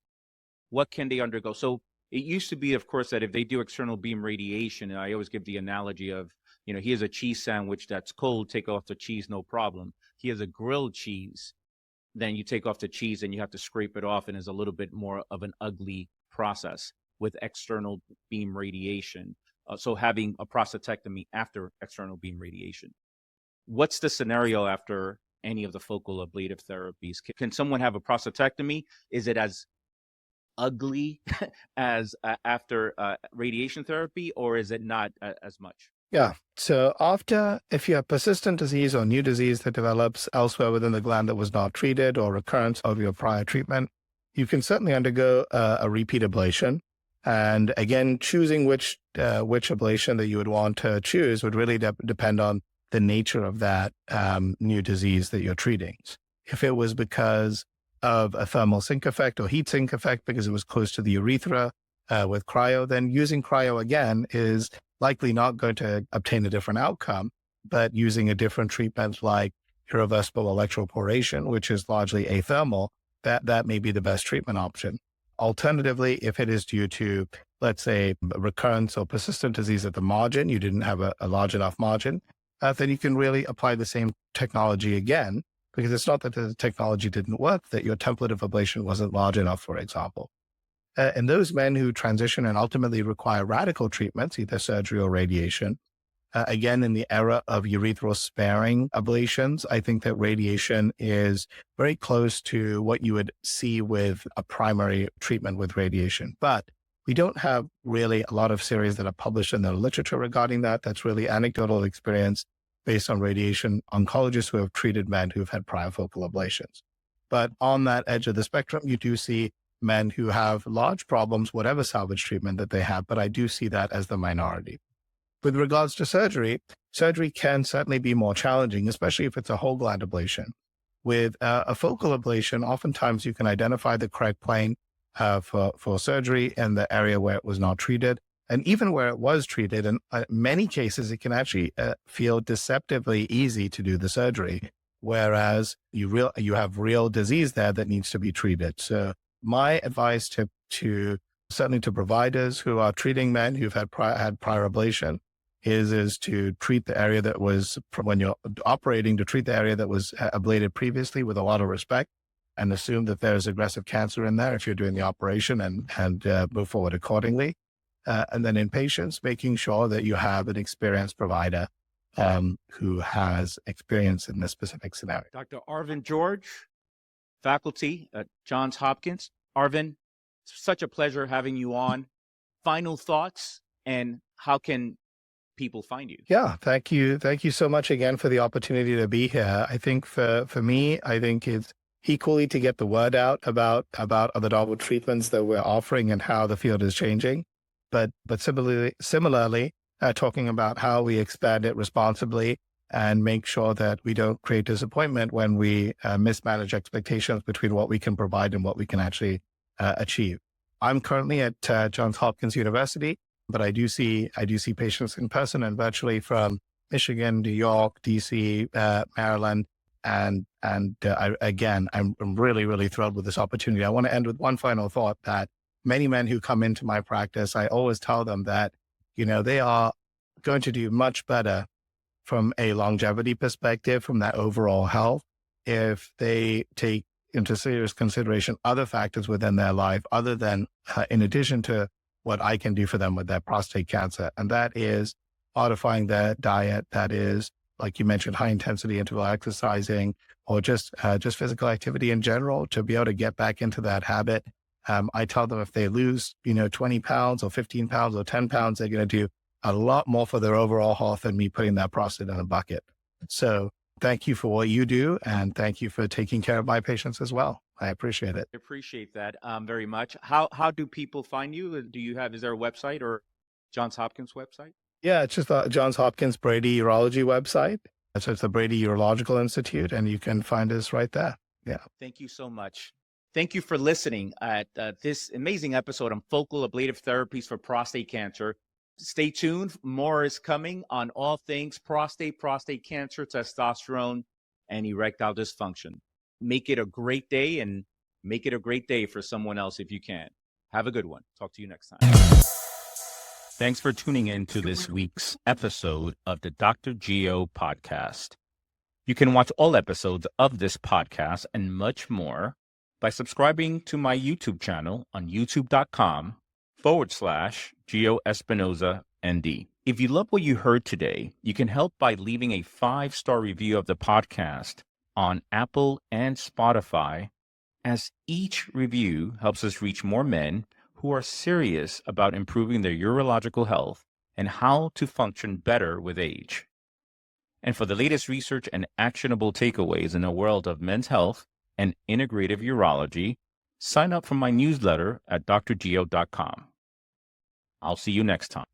S1: What can they undergo? So it used to be, of course, that if they do external beam radiation, and I always give the analogy of, he has a cheese sandwich that's cold, take off the cheese, no problem. He has a grilled cheese, then you take off the cheese and you have to scrape it off, and it's a little bit more of an ugly process with external beam radiation. So having a prostatectomy after external beam radiation. What's the scenario after any of the focal ablative therapies? Can someone have a prostatectomy? Is it as ugly as after radiation therapy, or is it not as much?
S3: Yeah. So if you have persistent disease or new disease that develops elsewhere within the gland that was not treated, or recurrence of your prior treatment, you can certainly undergo a repeat ablation. And again, choosing which ablation that you would want to choose would really depend on the nature of that new disease that you're treating. If it was because of a thermal sink effect or heat sink effect because it was close to the urethra with cryo, then using cryo again is likely not going to obtain a different outcome, but using a different treatment like irreversible electroporation, which is largely athermal, that may be the best treatment option. Alternatively, if it is due to, let's say, recurrence or persistent disease at the margin, you didn't have a large enough margin, then you can really apply the same technology again, because it's not that the technology didn't work, that your template of ablation wasn't large enough, for example. And those men who transition and ultimately require radical treatments, either surgery or radiation, again, in the era of urethral sparing ablations, I think that radiation is very close to what you would see with a primary treatment with radiation. But we don't have really a lot of series that are published in the literature regarding that. That's really anecdotal experience based on radiation oncologists who have treated men who've had prior focal ablations. But on that edge of the spectrum, you do see men who have large problems, whatever salvage treatment that they have, but I do see that as the minority. With regards to surgery, surgery can certainly be more challenging, especially if it's a whole gland ablation. With a focal ablation, oftentimes you can identify the correct plane for surgery in the area where it was not treated. And even where it was treated, in many cases, it can actually feel deceptively easy to do the surgery, whereas you have real disease there that needs to be treated. So my advice to certainly to providers who are treating men who've had prior ablation is to treat the area that was, when you're operating, to treat the area that was ablated previously with a lot of respect, and assume that there's aggressive cancer in there if you're doing the operation, and move forward accordingly. And then in patients, making sure that you have an experienced provider who has experience in this specific scenario.
S1: Dr. Arvin George, faculty at Johns Hopkins. Arvin, it's such a pleasure having you on. Final thoughts, and how can people find you?
S3: Yeah, thank you. Thank you so much again for the opportunity to be here. I think for me, I think it's equally to get the word out about the novel treatments that we're offering and how the field is changing. But similarly, talking about how we expand it responsibly and make sure that we don't create disappointment when we mismanage expectations between what we can provide and what we can actually achieve. I'm currently at Johns Hopkins University, but I do see patients in person and virtually from Michigan, New York, DC, Maryland, and I'm really, really thrilled with this opportunity. I want to end with one final thought that many men who come into my practice, I always tell them that, they are going to do much better from a longevity perspective, from that overall health, if they take into serious consideration other factors within their life, other than in addition to what I can do for them with their prostate cancer. And that is modifying their diet. That is, like you mentioned, high intensity interval exercising, or just physical activity in general to be able to get back into that habit. I tell them if they lose, 20 pounds or 15 pounds or 10 pounds, they're going to do a lot more for their overall health than me putting that prostate in a bucket. So thank you for what you do. And thank you for taking care of my patients as well. I appreciate it.
S1: I appreciate that very much. How do people find you? Is there a website or Johns Hopkins website?
S3: Yeah, it's just the Johns Hopkins Brady Urology website. So it's the Brady Urological Institute, and you can find us right there. Yeah.
S1: Thank you so much. Thank you for listening at this amazing episode on focal ablative therapies for prostate cancer. Stay tuned. More is coming on all things prostate cancer, testosterone, and erectile dysfunction. Make it a great day, and make it a great day for someone else if you can. Have a good one. Talk to you next time. Thanks for tuning in to this week's episode of the Dr. Geo podcast. You can watch all episodes of this podcast and much more by subscribing to my YouTube channel on youtube.com/Geo Espinosa ND. If you love what you heard today, you can help by leaving a 5-star review of the podcast on Apple and Spotify, as each review helps us reach more men who are serious about improving their urological health and how to function better with age. And for the latest research and actionable takeaways in the world of men's health and integrative urology, sign up for my newsletter at drgeo.com. I'll see you next time.